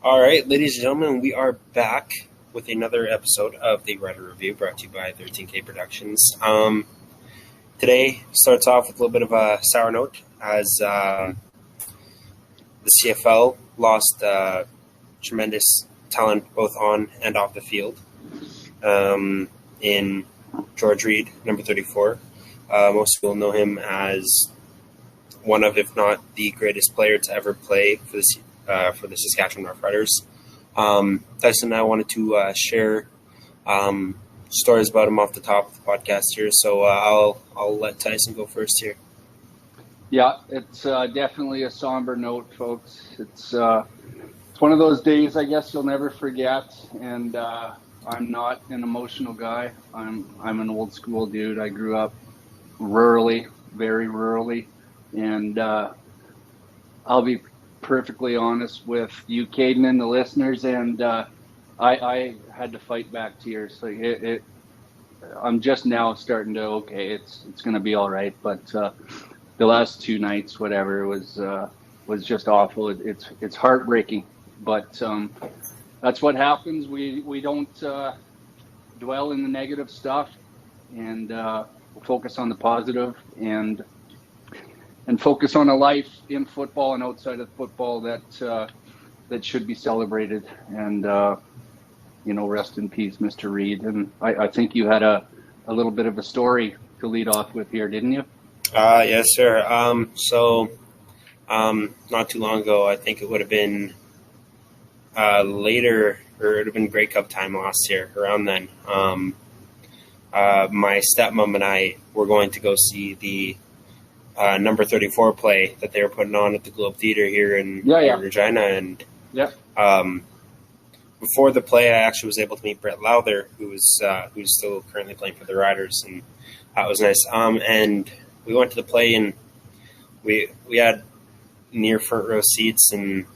All right, ladies and gentlemen, we are back with another episode of the Writer Review brought to you by 13K Productions. Today starts off with a little bit of a sour note as the CFL lost tremendous talent both on and off the field in George Reed, number 34. Most people know him as one of, if not the greatest player to ever play for the Saskatchewan Roughriders. Tyson and I wanted to share stories about him off the top of the podcast here, so I'll let Tyson go first here. Yeah, it's definitely a somber note, folks. It's one of those days I guess you'll never forget, and I'm not an emotional guy. I'm an old school dude. I grew up rurally, very rurally, and I'll be perfectly honest with you, Caden, and the listeners, and I had to fight back tears. So I'm just now starting to it's going to be all right, but the last two nights, whatever, was just awful. It's heartbreaking, but that's what happens. We don't dwell in the negative stuff, and we'll focus on the positive and focus on a life in football and outside of football that should be celebrated. And rest in peace, Mr. Reed. And I think you had a little bit of a story to lead off with here, didn't you? Yes, sir. So not too long ago, I think it would have been later, or it would have been Grey Cup time last year, around then. My stepmom and I were going to go see the number 34 play that they were putting on at the Globe Theatre here in Regina. And before the play, I actually was able to meet Brett Lowther, who's still currently playing for the Riders, and that was nice. And we went to the play, and we had near front row seats, and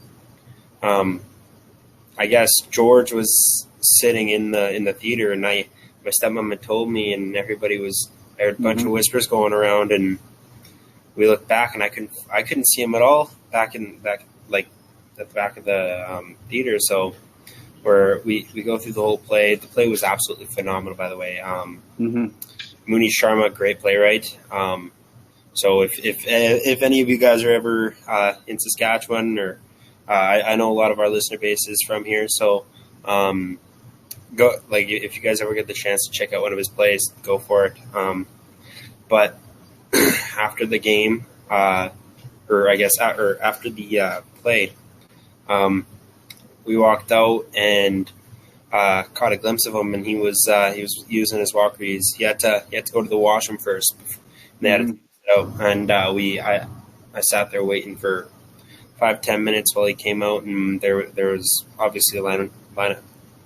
I guess George was sitting in the theater, and my stepmom had told me, and I heard a bunch of whispers going around, and we looked back, and I couldn't see him at all back like at the back of the theater. So we go through the whole play. The play was absolutely phenomenal, by the way. Mooney Sharma, great playwright. So if any of you guys are ever in Saskatchewan, or I know a lot of our listener base is from here, so go, if you guys ever get the chance to check out one of his plays, go for it. But after the game, after the play, we walked out and caught a glimpse of him, and he was using his walker. He had to go to the washroom first. And they had to out, and I sat there waiting for 5-10 minutes while he came out, and there was obviously a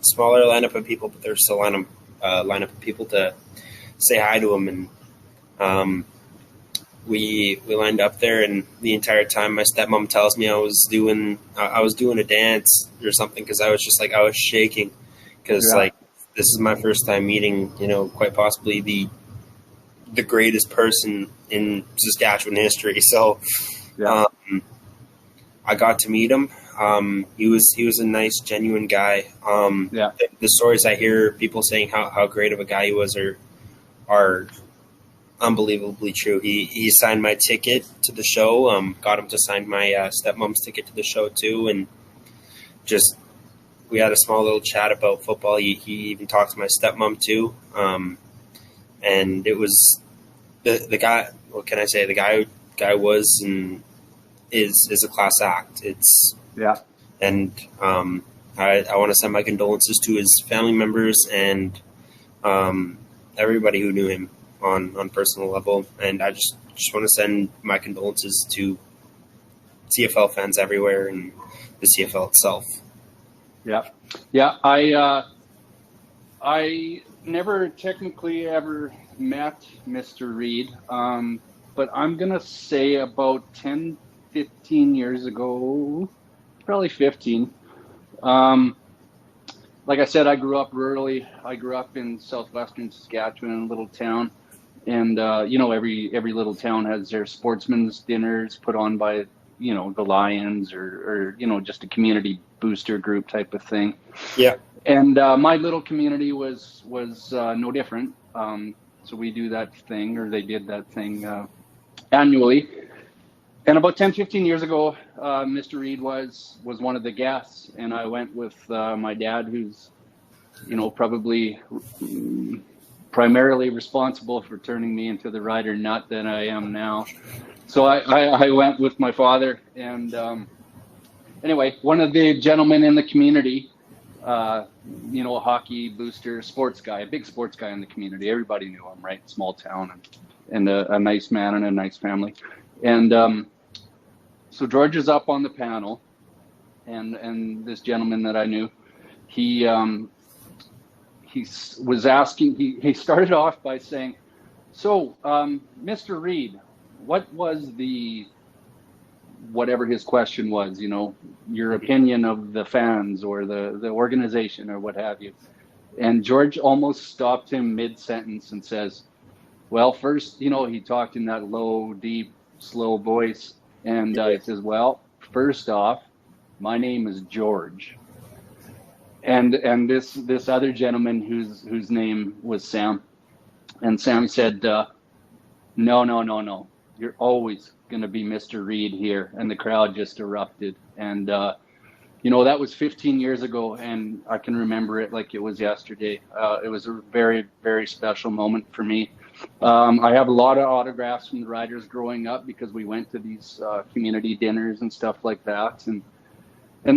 smaller lineup of people, but there was still a lineup of people to say hi to him, and we lined up there, and the entire time my stepmom tells me I was doing a dance or something, because I was shaking, because this is my first time meeting quite possibly the greatest person in Saskatchewan history. So I got to meet him. He was a nice, genuine guy. The stories I hear people saying how great of a guy he was are unbelievably true. He signed my ticket to the show, got him to sign my stepmom's ticket to the show too, and just we had a small little chat about football. He even talked to my stepmom too, and it was the guy. What can I say? The guy was and is a class act. And I want to send my condolences to his family members and everybody who knew him on personal level, and I just want to send my condolences to CFL fans everywhere and the CFL itself. I never technically ever met Mr. Reed, but I'm gonna say about 10-15 years ago, probably 15. Like I said, I grew up rurally. I grew up in southwestern Saskatchewan, in a little town. And, every little town has their sportsman's dinners put on by the Lions or just a community booster group type of thing. Yeah. And my little community was no different. So we do that thing, or they did that thing annually. And about 10, 15 years ago, Mr. Reed was one of the guests, and I went with my dad, who's, probably primarily responsible for turning me into the rider nut that I am now. So I went with my father, and anyway, one of the gentlemen in the community, a hockey booster, sports guy, a big sports guy in the community. Everybody knew him, right? Small town, and a nice man and a nice family. And so George is up on the panel, and this gentleman that I knew, he was asking. He started off by saying, "So, Mr. Reed, what was whatever his question was, your opinion of the fans or the organization or what have you?" And George almost stopped him mid-sentence and says, "Well, first, he talked in that low, deep, slow voice. And he says, well, first off, my name is George." And this other gentleman whose name was Sam, and Sam said, no, you're always going to be Mr. Reed here. And the crowd just erupted. And, that was 15 years ago, and I can remember it like it was yesterday. It was a very, very special moment for me. I have a lot of autographs from the riders growing up because we went to these community dinners and stuff like that, and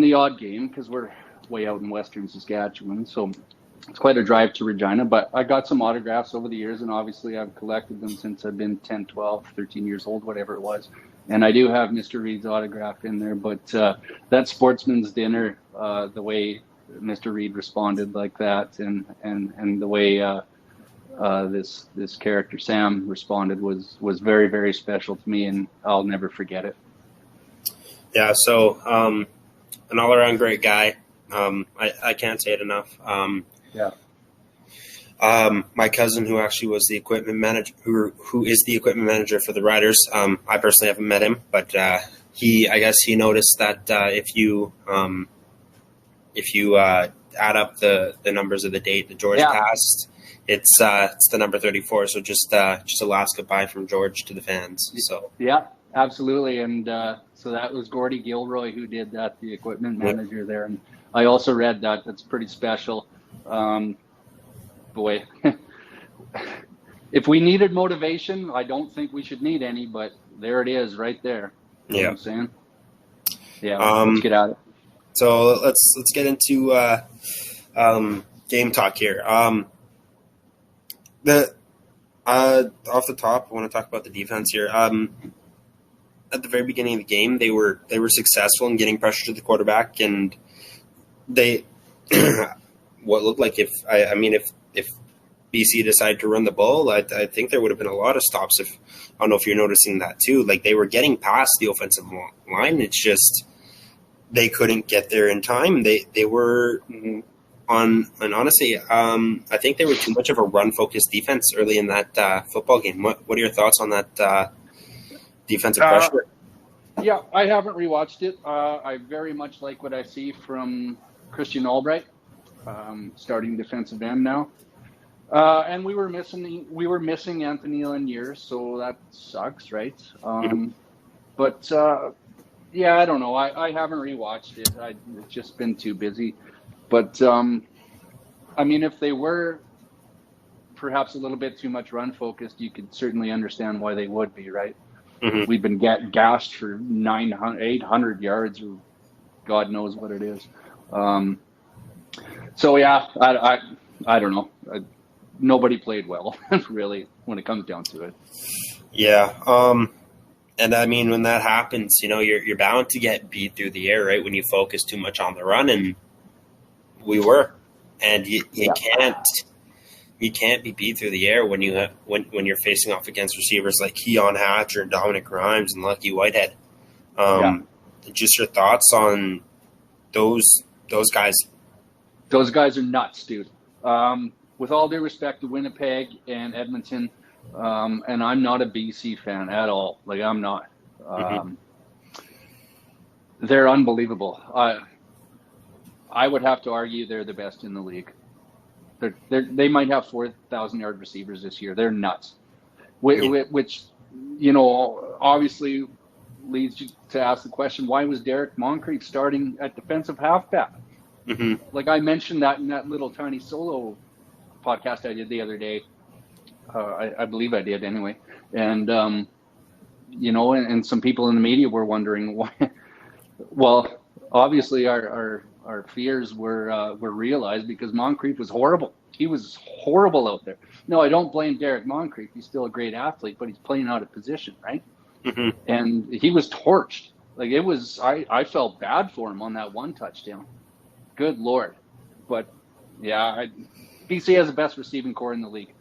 the odd game because we're way out in Western Saskatchewan. So it's quite a drive to Regina, but I got some autographs over the years, and obviously I've collected them since I've been 10, 12, 13 years old, whatever it was. And I do have Mr. Reed's autograph in there, but that sportsman's dinner, the way Mr. Reed responded like that, and the way this character Sam responded was very, very special to me, and I'll never forget it. Yeah, so an all-around great guy. I can't say it enough. My cousin, who actually was the equipment manager, who is the equipment manager for the riders, I personally haven't met him, but I guess he noticed that if you add up the numbers of the date that George passed, it's the number 34. So just a last goodbye from George to the fans. So yeah, absolutely. And so that was Gordy Gilroy who did that, the equipment manager there. And I also read that. That's pretty special. Boy, if we needed motivation, I don't think we should need any, but there it is right there. You know what I'm saying? Yeah, let's get at it. So let's get into game talk here. Off the top, I want to talk about the defense here. At the very beginning of the game, they were successful in getting pressure to the quarterback, and they what looked like if BC decided to run the ball, I think there would have been a lot of stops. I don't know if you're noticing that too. Like, they were getting past the offensive line. It's just they couldn't get there in time. They were on, and honestly, I think they were too much of a run-focused defense early in that football game. What are your thoughts on that defensive pressure? Yeah, I haven't rewatched it. I very much like what I see from Christian Albright, starting defensive end now. And we were missing Anthony Lanier, so that sucks, right? But yeah, I don't know. I haven't rewatched it. It's just been too busy. But I mean, if they were perhaps a little bit too much run focused, you could certainly understand why they would be, right? Mm-hmm. We've been gashed for 800 yards, or God knows what it is. So yeah, I don't know. Nobody played well, really, when it comes down to it. Yeah. And I mean, when that happens, you're bound to get beat through the air, right? When you focus too much on the run, and we were, and you can't be beat through the air when you're facing off against receivers like Keon Hatcher and Dominic Grimes and Lucky Whitehead. Just your thoughts on those guys? Those guys are nuts, dude. With all due respect to Winnipeg and Edmonton, and I'm not a BC fan at all. Like, I'm not. They're unbelievable. I would have to argue they're the best in the league. They might have 4,000-yard receivers this year. They're nuts. Which, obviously leads you to ask the question, why was Derek Moncrief starting at defensive halfback? Mm-hmm. Like I mentioned that in that little tiny solo podcast I did the other day. I believe I did anyway. And, and some people in the media were wondering why. Well, obviously our fears were realized because Moncrief was horrible. He was horrible out there. No, I don't blame Derek Moncrief. He's still a great athlete, but he's playing out of position, right? Mm-hmm. And he was torched. Like it was, I felt bad for him on that one touchdown. Good Lord. But yeah, BC has the best receiving core in the league.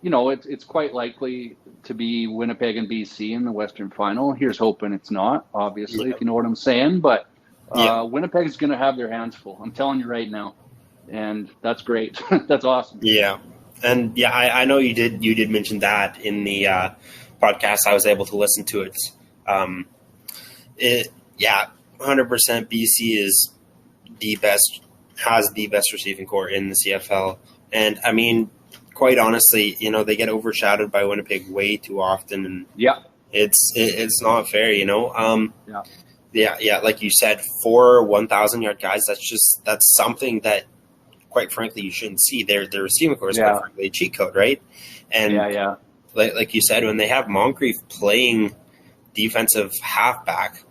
It's quite likely to be Winnipeg and BC in the Western Final. Here's hoping it's not, obviously, if you know what I'm saying. But Winnipeg's going to have their hands full. I'm telling you right now. And that's great. That's awesome. Yeah. And I know you did mention that in the podcast. I was able to listen to it. 100% BC is has the best receiving core in the CFL. And I mean, quite honestly, they get overshadowed by Winnipeg way too often. And it's not fair, like you said, 4 1,000-yard guys, that's something that, quite frankly, you shouldn't see. Their receiving core is quite frankly a cheat code, right? And like you said, when they have Moncrief playing defensive halfback,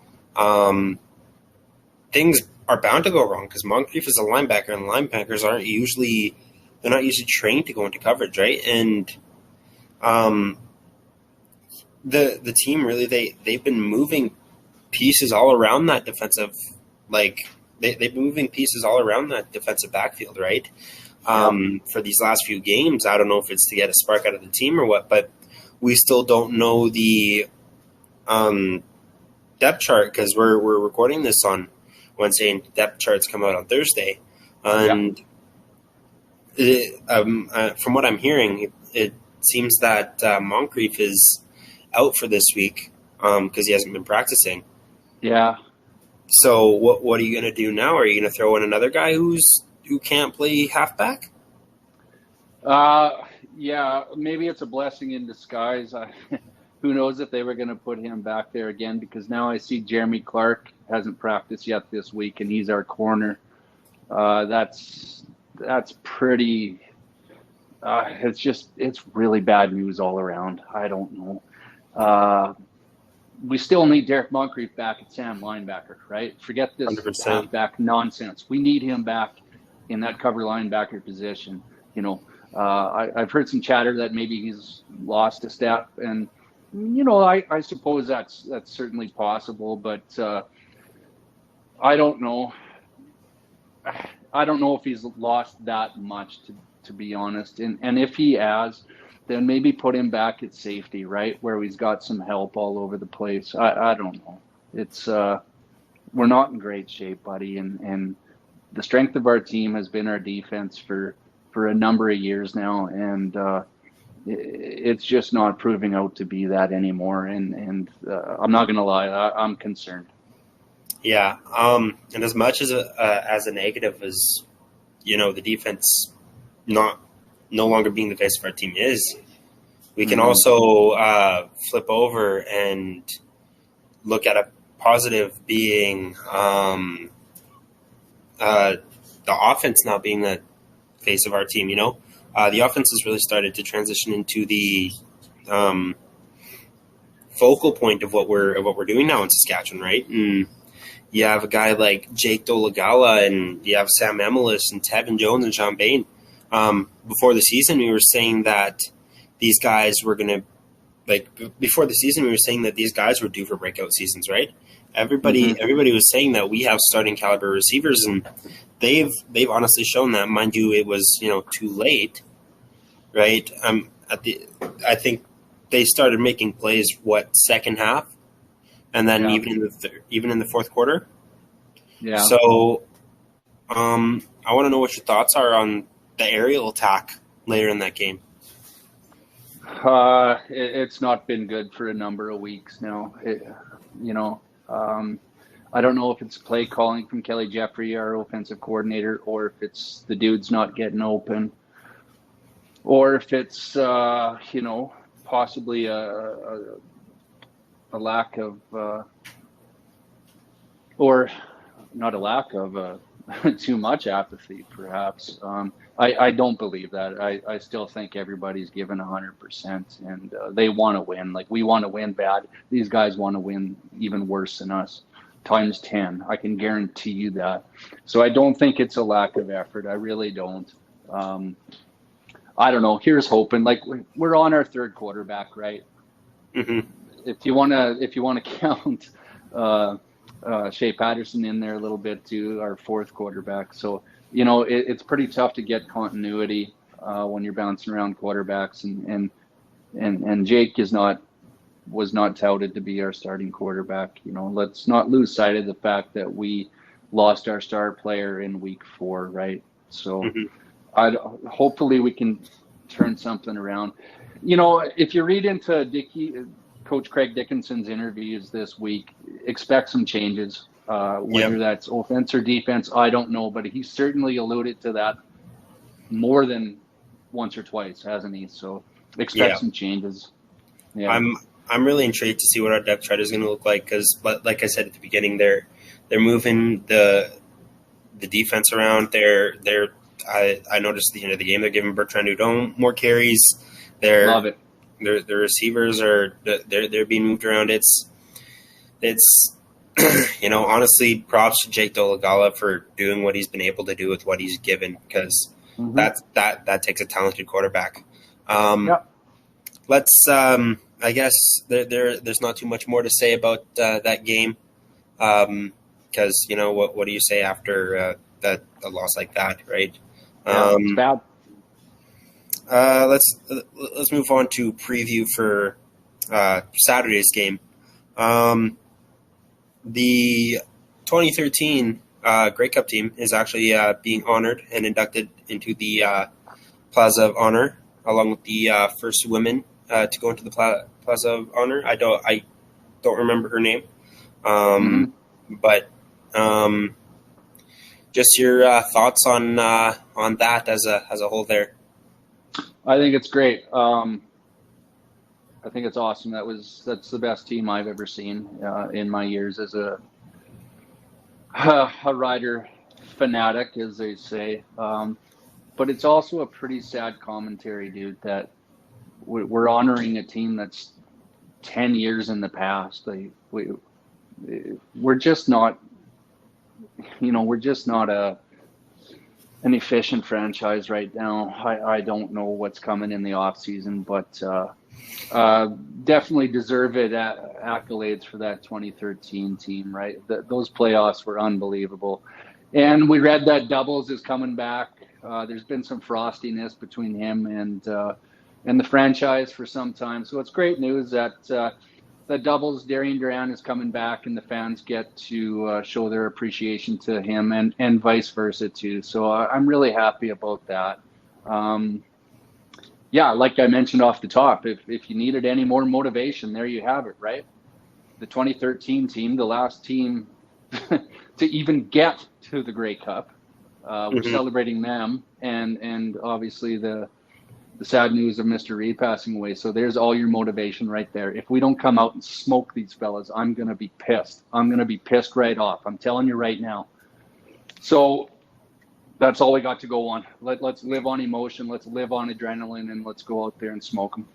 things are bound to go wrong because Moncrief is a linebacker, and linebackers aren't usually trained to go into coverage, right? And the team really they've been moving pieces all around that defensive, they've been moving pieces all around that defensive backfield, right? For these last few games, I don't know if it's to get a spark out of the team or what, but we still don't know the depth chart because we're recording this on Wednesday, and depth charts come out on Thursday. And from what I'm hearing, it seems that Moncrief is out for this week because he hasn't been practicing. Yeah. So what are you going to do now? Are you going to throw in another guy who can't play halfback? Maybe it's a blessing in disguise. Who knows if they were going to put him back there again, because now I see Jeremy Clark hasn't practiced yet this week, and he's our corner. That's pretty. It's really bad news all around. I don't know. We still need Derek Moncrief back at Sam linebacker, right? Forget this 100%. Halfback nonsense. We need him back in that cover linebacker position. I've heard some chatter that maybe he's lost a step, and I suppose that's certainly possible, but I don't know. I don't know if he's lost that much, to be honest. And if he has, then maybe put him back at safety, right, where he's got some help all over the place. I don't know. It's we're not in great shape, buddy, and the strength of our team has been our defense for a number of years now, and it's just not proving out to be that anymore. And I'm not going to lie, I'm concerned. Yeah, and as much as a negative as the defense no longer being the face of our team is, we can also flip over and look at a positive being the offense not being the face of our team. The offense has really started to transition into the focal point of what we're doing now in Saskatchewan, right? And you have a guy like Jake Dolagala, and you have Sam Emelis and Tevin Jones and Sean Bain. Before the season, we were saying that these guys were going to, before the season, we were saying that these guys were due for breakout seasons, right? Everybody was saying that we have starting caliber receivers, and they've honestly shown that. Mind you, it was too late, right? I think they started making plays second half, and then even in the fourth quarter. Yeah. So, I want to know what your thoughts are on the aerial attack later in that game. It's not been good for a number of weeks now. I don't know if it's play calling from Kelly Jeffrey, our offensive coordinator, or if it's the dudes not getting open, or if it's possibly a lack of, or not a lack of, too much apathy, perhaps. I don't believe that. I still think everybody's given 100%, and they want to win. Like, we want to win bad. These guys want to win even worse than us, times 10. I can guarantee you that. So I don't think it's a lack of effort. I really don't. I don't know. Here's hoping. Like, we're on our third quarterback, right? Mm-hmm. If you want to count Shea Patterson in there a little bit too, our fourth quarterback. So it's pretty tough to get continuity when you're bouncing around quarterbacks, and Jake was not touted to be our starting quarterback. Let's not lose sight of the fact that we lost our star player in week 4, right? So hopefully we can turn something around. If you read into Coach Craig Dickinson's interviews this week, expect some changes. Whether that's offense or defense, I don't know, but he certainly alluded to that more than once or twice, hasn't he? So expect some changes. Yeah. I'm really intrigued to see what our depth chart is going to look like, because, like I said at the beginning, they're moving the defense around. I noticed at the end of the game they're giving Bertrand Udon more carries. Love it. The receivers they're being moved around. It's honestly, props to Jake Dolegala for doing what he's been able to do with what he's given, because that takes a talented quarterback. Let's I guess there's not too much more to say about that game, because what do you say after a loss like that, right? It's bad. Let's move on to preview for Saturday's game. The 2013 Grey Cup team is actually being honored and inducted into the Plaza of Honor, along with the first women to go into the Plaza of Honor. I don't remember her name, but just your thoughts on that as a whole there. I think it's great. I think it's awesome. That's the best team I've ever seen in my years as a rider fanatic, as they say. But it's also a pretty sad commentary, dude, that we're honoring a team that's 10 years in the past. We're just not, an efficient franchise right now. I don't know what's coming in the off season, but definitely deserve it accolades for that 2013 team, right? Those playoffs were unbelievable. And we read that Doubles is coming back. There's been some frostiness between him and the franchise for some time. So it's great news that Doubles, Darian Duran, is coming back, and the fans get to show their appreciation to him, and vice versa too. So I'm really happy about that. Like I mentioned off the top, if you needed any more motivation, there you have it, right? The 2013 team, the last team to even get to the Grey Cup. We're celebrating them, and obviously the sad news of Mr. Reed passing away. So there's all your motivation right there. If we don't come out and smoke these fellas, I'm going to be pissed. I'm going to be pissed right off. I'm telling you right now. So that's all we got to go on. Let's live on emotion. Let's live on adrenaline, and let's go out there and smoke them.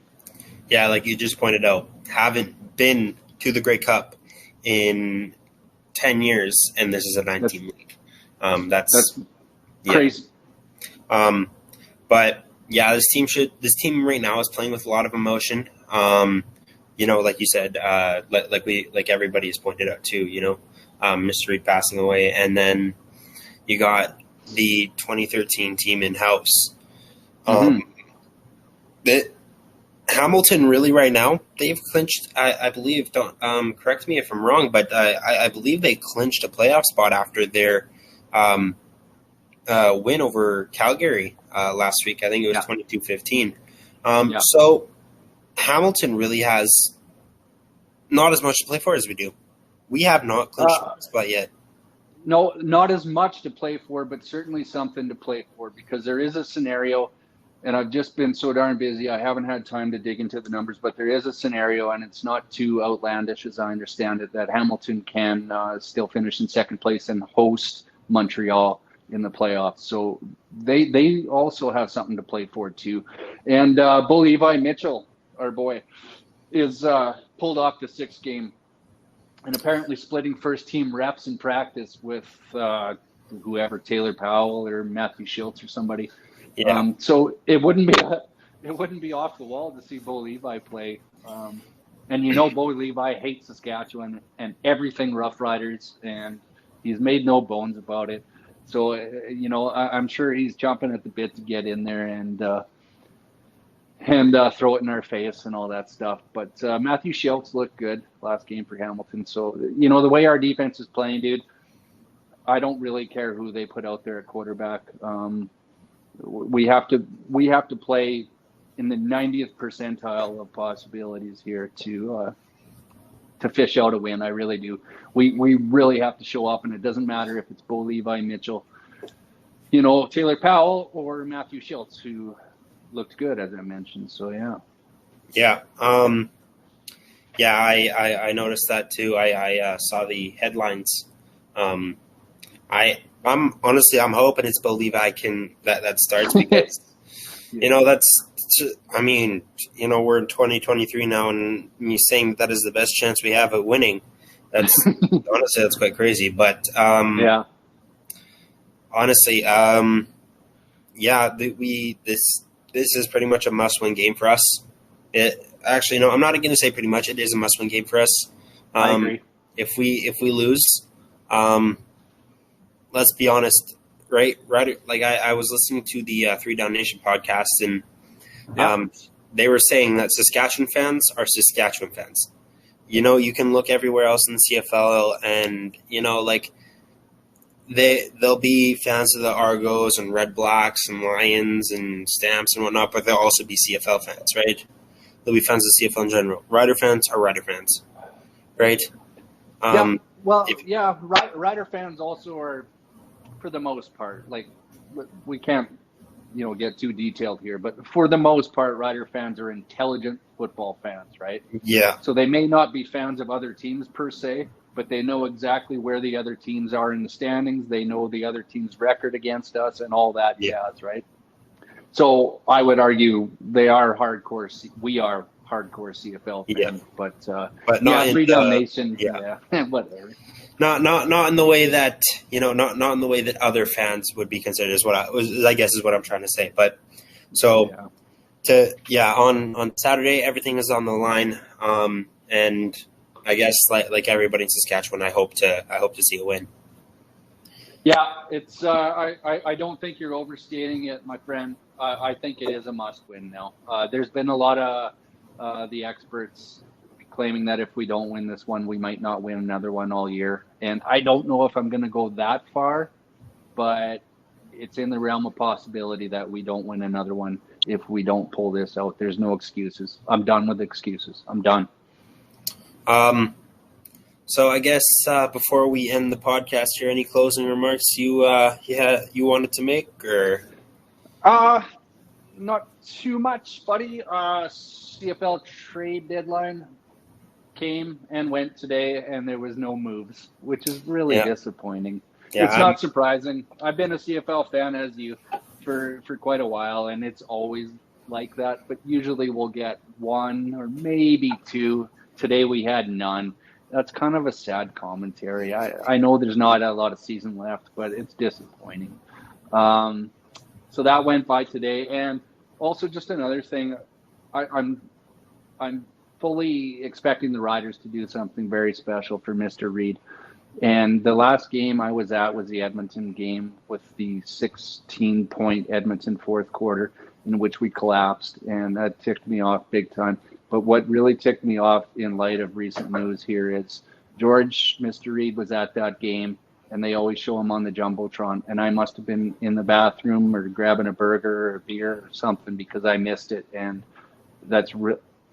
Yeah, like you just pointed out, haven't been to the Grey Cup in 10 years, and this is a 9-team league. That's crazy. But yeah, this team right now is playing with a lot of emotion. Like you said, like everybody has pointed out too, Mr. Reed passing away, and then you got the 2013 team in house. Hamilton really right now, they've clinched, I believe, don't correct me if I'm wrong, but I believe they clinched a playoff spot after their win over Calgary last week. I think it was 22-15. So Hamilton really has not as much to play for as we do. We have not clinched the spot yet. No, not as much to play for, but certainly something to play for, because there is a scenario, and I've just been so darn busy, I haven't had time to dig into the numbers, but there is a scenario, and it's not too outlandish as I understand it, that Hamilton can still finish in second place and host Montreal in the playoffs. So they also have something to play for too. And Bo Levi Mitchell, our boy, is pulled off the 6th game, and apparently splitting first team reps in practice with whoever, Taylor Powell or Matthew Schultz or somebody. Yeah. So it wouldn't be off the wall to see Bo Levi play. And Bo Levi hates Saskatchewan and everything Rough Riders, and he's made no bones about it. So I'm sure he's chomping at the bit to get in there and throw it in our face and all that stuff. But Matthew Schultz looked good last game for Hamilton. So, the way our defense is playing, dude, I don't really care who they put out there at quarterback. We have to play in the 90th percentile of possibilities here to fish out a win. I really do. We really have to show up, and it doesn't matter if it's Bo Levi Mitchell, Taylor Powell, or Matthew Schultz, who looked good, as I mentioned. So yeah. I noticed that too. I saw the headlines. I'm honestly, I'm hoping it's Bo Levi that starts, because we're in 2023 now, and me saying that is the best chance we have at winning, that's honestly, that's quite crazy. But honestly, this is pretty much a must-win game for us. I'm not going to say pretty much. It is a must-win game for us. I agree. If we lose, let's be honest, right? Like I was listening to the 3 Down Nation podcast, and they were saying that Saskatchewan fans are Saskatchewan fans. You can look everywhere else in the CFL, and they'll be fans of the Argos and Red Blacks and Lions and Stamps and whatnot, but they'll also be CFL fans, right? They'll be fans of CFL in general. Rider fans are Rider fans, right? Rider fans also are, for the most part, like, we can't, get too detailed here, but for the most part, Rider fans are intelligent football fans, right? Yeah. So they may not be fans of other teams per se, but they know exactly where the other teams are in the standings. They know the other team's record against us and all that jazz, right? So I would argue we are hardcore CFL fans, but not 3 Down Nation, whatever. Not in the way that not in the way that other fans would be considered, is what I guess is what I'm trying to say. But so on Saturday, everything is on the line, and I guess like everybody in Saskatchewan, I hope to see a win. Yeah, it's I don't think you're overstating it, my friend. I think it is a must-win now. There's been a lot of the experts claiming that if we don't win this one, we might not win another one all year. And I don't know if I'm going to go that far, but it's in the realm of possibility that we don't win another one if we don't pull this out. There's no excuses. I'm done with excuses. I'm done. So I guess before we end the podcast here, any closing remarks you wanted to make, or? Not too much, buddy. CFL trade deadline came and went today, and there was no moves, which is really disappointing. It's not surprising. I've been a CFL fan, as you, for quite a while, and it's always like that. But usually we'll get 1 or maybe 2. Today we had none. That's kind of a sad commentary. I know there's not a lot of season left, but it's disappointing. So that went by today. And also just another thing, I'm fully expecting the Riders to do something very special for Mr. Reed. And the last game I was at was the Edmonton game with the 16-point Edmonton fourth quarter, in which we collapsed, and that ticked me off big time. But what really ticked me off in light of recent news here is George, Mr. Reed, was at that game, and they always show him on the Jumbotron, and I must have been in the bathroom or grabbing a burger or a beer or something because I missed it, and that's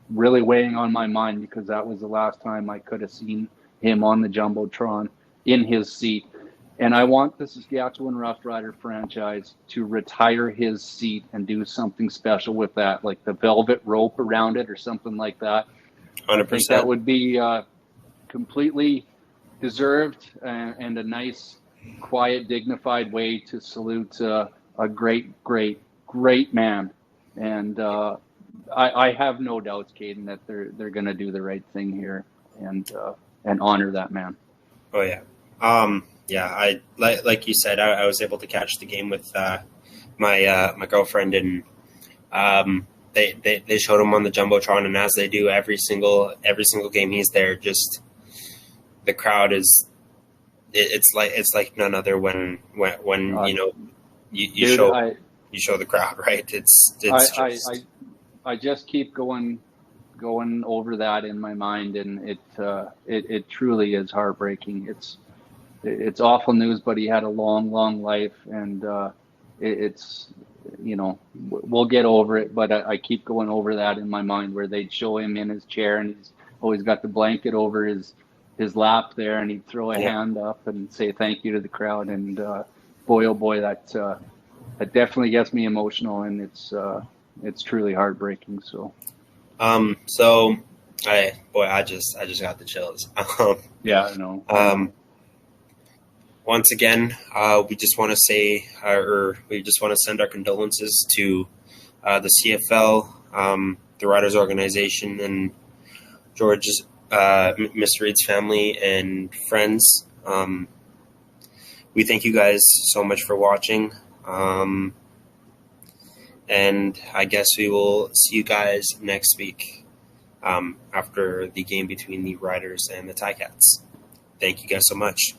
really weighing on my mind because that was the last time I could have seen him on the Jumbotron in his seat. And I want the Saskatchewan Rough Rider franchise to retire his seat and do something special with that, like the velvet rope around it or something like that. 100%. I think that would be completely deserved and a nice, quiet, dignified way to salute a great, great, great man. And I have no doubts, Caden, that they're going to do the right thing here and honor that man. Oh yeah. Yeah, I like you said, I was able to catch the game with my girlfriend, and they showed him on the Jumbotron, and as they do every single game he's there, just the crowd is it's like none other when you know you show the crowd, right? I just keep going over that in my mind, and it truly is heartbreaking. It's awful news, but he had a long life, and it's, you know, we'll get over it. But I keep going over that in my mind, where they'd show him in his chair, and he's always got the blanket over his lap there, and he'd throw a hand up and say thank you to the crowd. And boy, oh boy, that definitely gets me emotional, and it's truly heartbreaking. So, I just got the chills. Yeah, I know. Once again, we just want to say, or we just want to send our condolences to the CFL, the Riders Organization, and George's, Mr. Reed's family and friends. We thank you guys so much for watching. And I guess we will see you guys next week after the game between the Riders and the Ticats. Thank you guys so much.